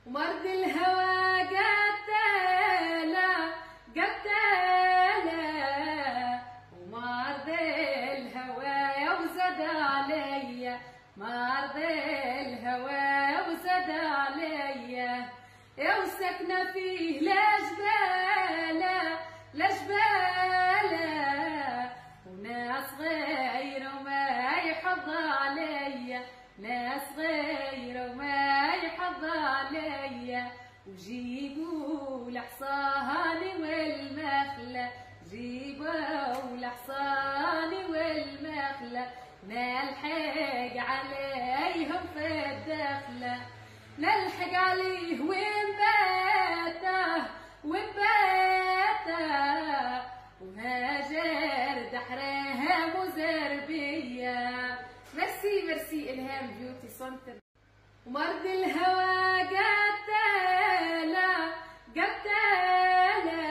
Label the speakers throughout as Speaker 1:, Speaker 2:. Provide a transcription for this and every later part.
Speaker 1: ومرض الهوى قتالة قتالة، ومرض الهوى وزاد عليا، مرض الهوى وزاد عليا، يا وسكنة فيه لا جبالة لا جبالة، وناس غير وما يحض عليا، ناس غير وما يحض عليا، وجيبوا الحصان والمخلة، جيبوا الحصان والمخلة، نلحق عليهم في الدخلة، نلحق عليه ونباته ونباته، وهاجر دحرها مزربية. ميرسي ميرسي إلهام بيوتي سنتر. ومرض الهوى قتالة قتالة،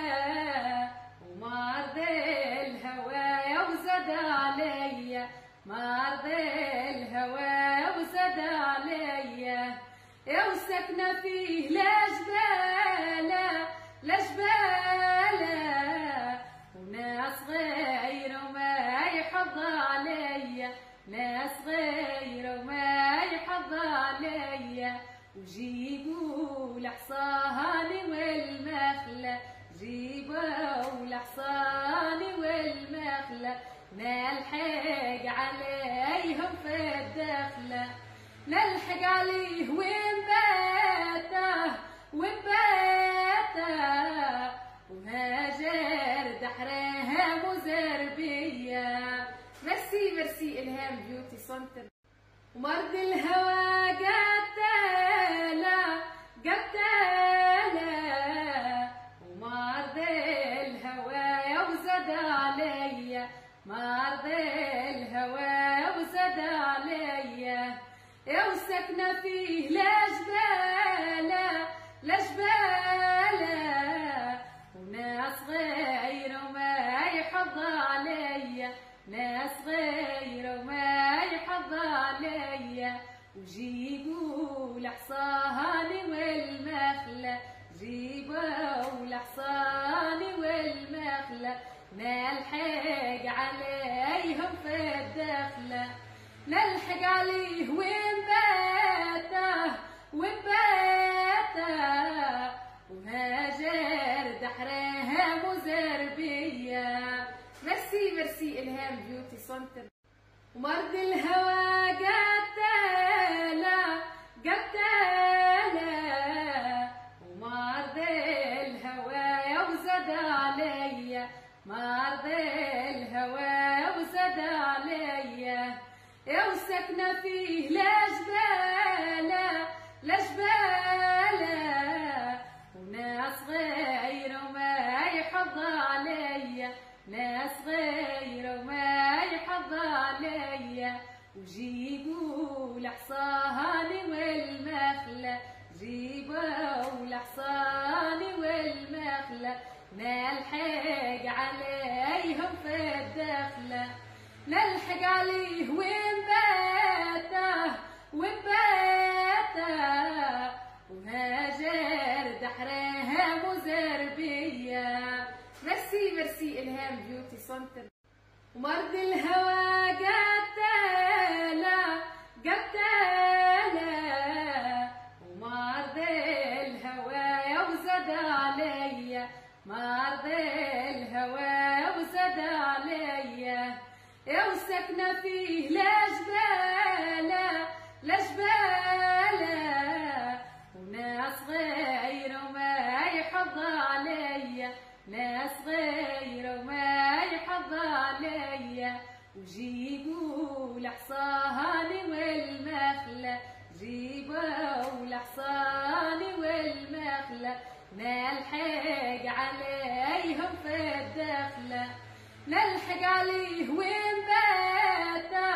Speaker 1: ومرض الهوى وزاد عليا، مرض الهوى وزاد عليا، يا وسكنة فيه لا جبالة لا جبالة، وناس غير وما يحض عليا، ناس غير وما يحض عليا، وجيبوا الحصان والمخلة، جيبوا الحصان والمخلة، نلحق عليهم في الدخلة، نلحق عليه ونباته ونباته، وهاجر دحرها مزربية. ميرسي ميرسي إلهام بيوتي سنتر. ومرض الهوى قتالة قتالة، ومرض الهوى وزاد عليا، مرض الهوى وزاد عليا، يا وسكنة فيه لا جبالة لا جبالة، وناس غير وما يحض عليا، ناس غير وما يحض عليا، وجيبوا الحصان والمخلة، جيبوا الحصان والمخلة، نلحق عليهم في الدخلة، نلحق عليه ونباته ونباته، وهاجر دحرها مزربية. ميرسي ميرسي إلهام بيوتي سنتر. ومرض الهوى قتالة قتالة، ومرض الهوى وزاد عليا، مرض الهوى وزاد عليا، يا وسكنة فيه لا جبالة لا جبالة، وناس غير وما يحض عليا، ناس غير وما يحض عليا، وجيبوا الحصان والمخلة، جيبوا الحصان والمخلة، نلحق عليهم في الدخلة، نلحق عليه ونباته ونباته، وهاجر دحرها مزربية. ميرسي ميرسي إلهام بيوتي سنتر. ومرض الهوى قتالة قتالة، ومرض الهوى وزاد عليا، مرض الهوى وزاد عليا، يا وسكنة فيه لا جبالة لا جبالة، وناس غير وما يحض عليا، ناس غير وما يحض عليا، وجيبوا الحصان والمخلة، جيبوا الحصان والمخلة، نلحق عليهم في الدخلة، نلحق عليه ونباته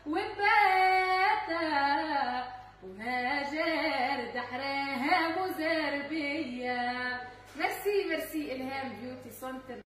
Speaker 1: ونباته، وهاجر دحرها مزربية. ميرسي ميرسي إلهام بيوتي سنتر.